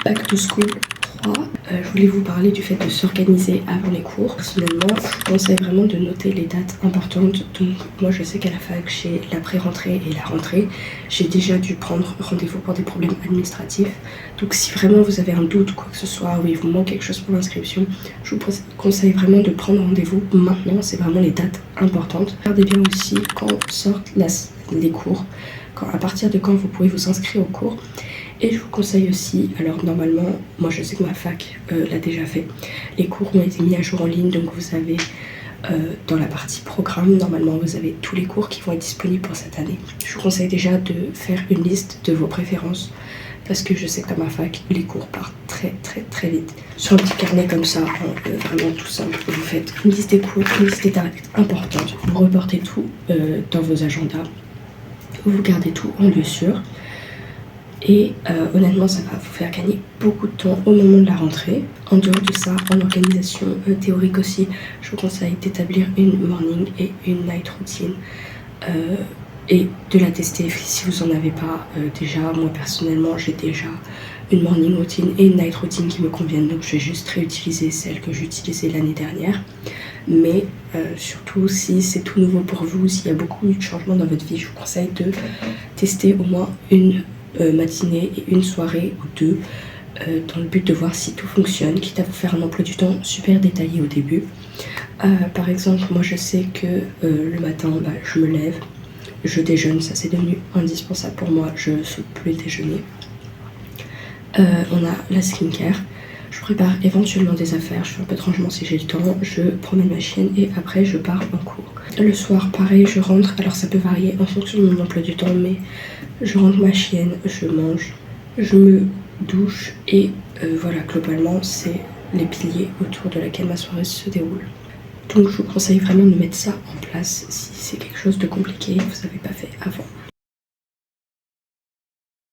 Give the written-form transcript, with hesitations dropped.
Back to School 3. Je voulais vous parler du fait de s'organiser avant les cours. Personnellement, je vous conseille vraiment de noter les dates importantes. Donc moi je sais qu'à la fac, j'ai la pré-rentrée et la rentrée. J'ai déjà dû prendre rendez-vous pour des problèmes administratifs. Donc si vraiment vous avez un doute ou quoi que ce soit, ou il vous manque quelque chose pour l'inscription, je vous conseille vraiment de prendre rendez-vous maintenant. C'est vraiment les dates importantes. Regardez bien aussi quand sortent les cours, à partir de quand vous pouvez vous inscrire au cours. Et je vous conseille aussi, alors normalement, moi je sais que ma fac l'a déjà fait, les cours ont été mis à jour en ligne, donc vous avez dans la partie programme, normalement vous avez tous les cours qui vont être disponibles pour cette année. Je vous conseille déjà de faire une liste de vos préférences, parce que je sais que dans ma fac, les cours partent très vite. Sur un petit carnet comme ça, vraiment tout simple, vous faites une liste des cours, une liste des dates importantes, vous reportez tout dans vos agendas, vous gardez tout en lieu sûr. Et honnêtement, ça va vous faire gagner beaucoup de temps au moment de la rentrée. En dehors de ça, en organisation théorique aussi, je vous conseille d'établir une morning et une night routine et de la tester si vous n'en avez pas déjà. Moi personnellement, j'ai déjà une morning routine et une night routine qui me conviennent, donc je vais juste réutiliser celle que j'utilisais l'année dernière. Mais surtout, si c'est tout nouveau pour vous, s'il y a beaucoup de changements dans votre vie, je vous conseille de tester au moins une matinée et une soirée ou deux dans le but de voir si tout fonctionne, quitte à vous faire un emploi du temps super détaillé au début. Par exemple, moi je sais que le matin, je me lève, je déjeune, ça c'est devenu indispensable pour moi, je ne saute plus le déjeuner. On a la skincare, je prépare éventuellement des affaires, je fais un peu de rangement si j'ai le temps, je promène ma chienne et après je pars en cours. Le soir pareil, je rentre, alors ça peut varier en fonction de mon emploi du temps, mais je rentre ma chienne, je mange, je me douche et voilà, globalement c'est les piliers autour de laquelle ma soirée se déroule. Donc je vous conseille vraiment de mettre ça en place si c'est quelque chose de compliqué et que vous n'avez pas fait avant.